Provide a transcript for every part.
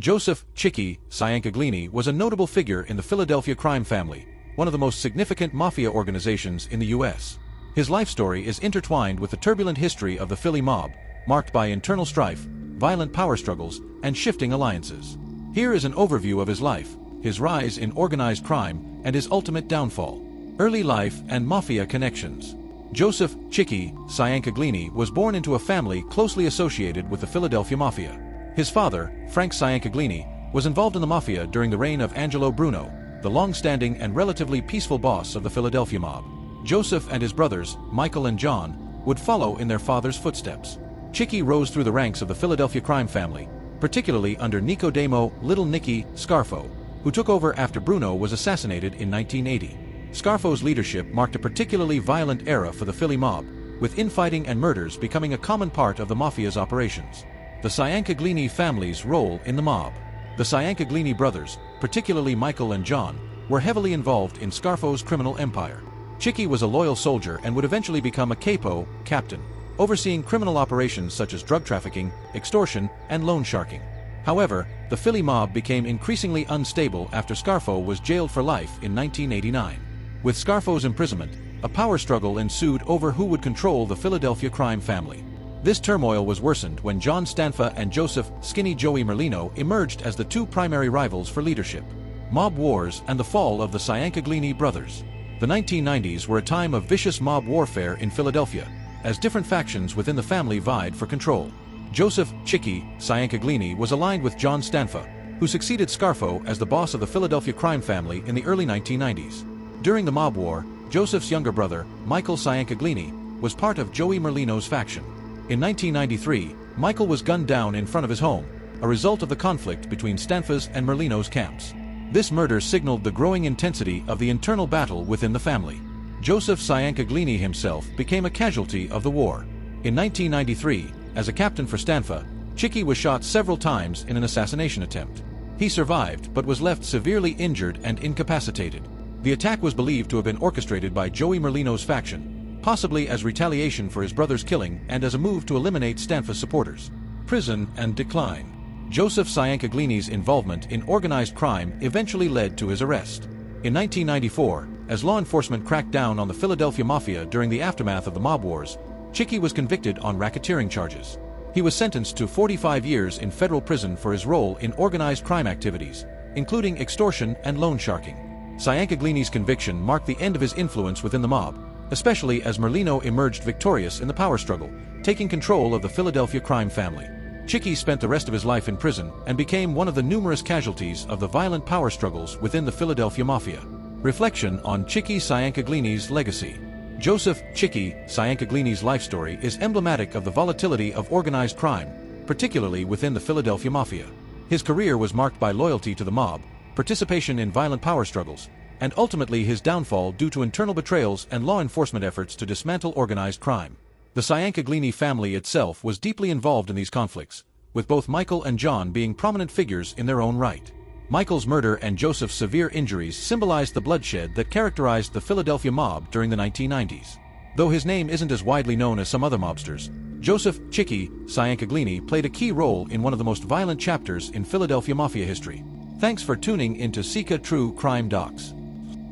Joseph "CHICKIE" Ciancaglini was a notable figure in the Philadelphia crime family, one of the most significant mafia organizations in the U.S. His life story is intertwined with the turbulent history of the Philly mob, marked by internal strife, violent power struggles, and shifting alliances. Here is an overview of his life, his rise in organized crime, and his ultimate downfall. Early life and mafia connections. Joseph "CHICKIE" Ciancaglini was born into a family closely associated with the Philadelphia Mafia. His father, Frank Ciancaglini, was involved in the mafia during the reign of Angelo Bruno, the long-standing and relatively peaceful boss of the Philadelphia mob. Joseph and his brothers, Michael and John, would follow in their father's footsteps. CHICKIE rose through the ranks of the Philadelphia crime family, particularly under Nicodemo "Little Nicky" Scarfo, who took over after Bruno was assassinated in 1980. Scarfo's leadership marked a particularly violent era for the Philly mob, with infighting and murders becoming a common part of the mafia's operations. The Ciancaglini family's role in the mob. The Ciancaglini brothers, particularly Michael and John, were heavily involved in Scarfo's criminal empire. CHICKIE was a loyal soldier and would eventually become a capo, captain, overseeing criminal operations such as drug trafficking, extortion, and loan sharking. However, the Philly mob became increasingly unstable after Scarfo was jailed for life in 1989. With Scarfo's imprisonment, a power struggle ensued over who would control the Philadelphia crime family. This turmoil was worsened when John Stanfa and Joseph "Skinny Joey" Merlino emerged as the two primary rivals for leadership. Mob wars and the fall of the Ciancaglini brothers. The 1990s were a time of vicious mob warfare in Philadelphia, as different factions within the family vied for control. Joseph "CHICKIE" Ciancaglini was aligned with John Stanfa, who succeeded Scarfo as the boss of the Philadelphia crime family in the early 1990s. During the mob war, Joseph's younger brother, Michael Ciancaglini, was part of Joey Merlino's faction. In 1993, Michael was gunned down in front of his home, a result of the conflict between Stanfa's and Merlino's camps. This murder signaled the growing intensity of the internal battle within the family. Joseph Ciancaglini himself became a casualty of the war. In 1993, as a captain for Stanfa, CHICKIE was shot several times in an assassination attempt. He survived but was left severely injured and incapacitated. The attack was believed to have been orchestrated by Joey Merlino's faction, possibly as retaliation for his brother's killing and as a move to eliminate Stanfa's supporters. Prison and decline. Joseph Ciancaglini's involvement in organized crime eventually led to his arrest. In 1994, as law enforcement cracked down on the Philadelphia Mafia during the aftermath of the mob wars, CHICKIE was convicted on racketeering charges. He was sentenced to 45 years in federal prison for his role in organized crime activities, including extortion and loan sharking. Ciancaglini's conviction marked the end of his influence within the mob, especially as Merlino emerged victorious in the power struggle, taking control of the Philadelphia crime family. CHICKIE spent the rest of his life in prison and became one of the numerous casualties of the violent power struggles within the Philadelphia Mafia. Reflection on CHICKIE Ciancaglini's legacy. Joseph "CHICKIE" Ciancaglini's life story is emblematic of the volatility of organized crime, particularly within the Philadelphia Mafia. His career was marked by loyalty to the mob, participation in violent power struggles, and ultimately his downfall due to internal betrayals and law enforcement efforts to dismantle organized crime. The Ciancaglini family itself was deeply involved in these conflicts, with both Michael and John being prominent figures in their own right. Michael's murder and Joseph's severe injuries symbolized the bloodshed that characterized the Philadelphia mob during the 1990s. Though his name isn't as widely known as some other mobsters, Joseph "CHICKIE" Ciancaglini played a key role in one of the most violent chapters in Philadelphia Mafia history. Thanks for tuning into CHICKIE True Crime Docs.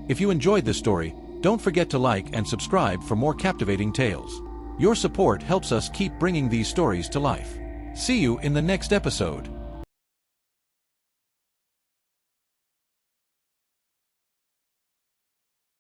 If you enjoyed this story, don't forget to like and subscribe for more captivating tales. Your support helps us keep bringing these stories to life. See you in the next episode.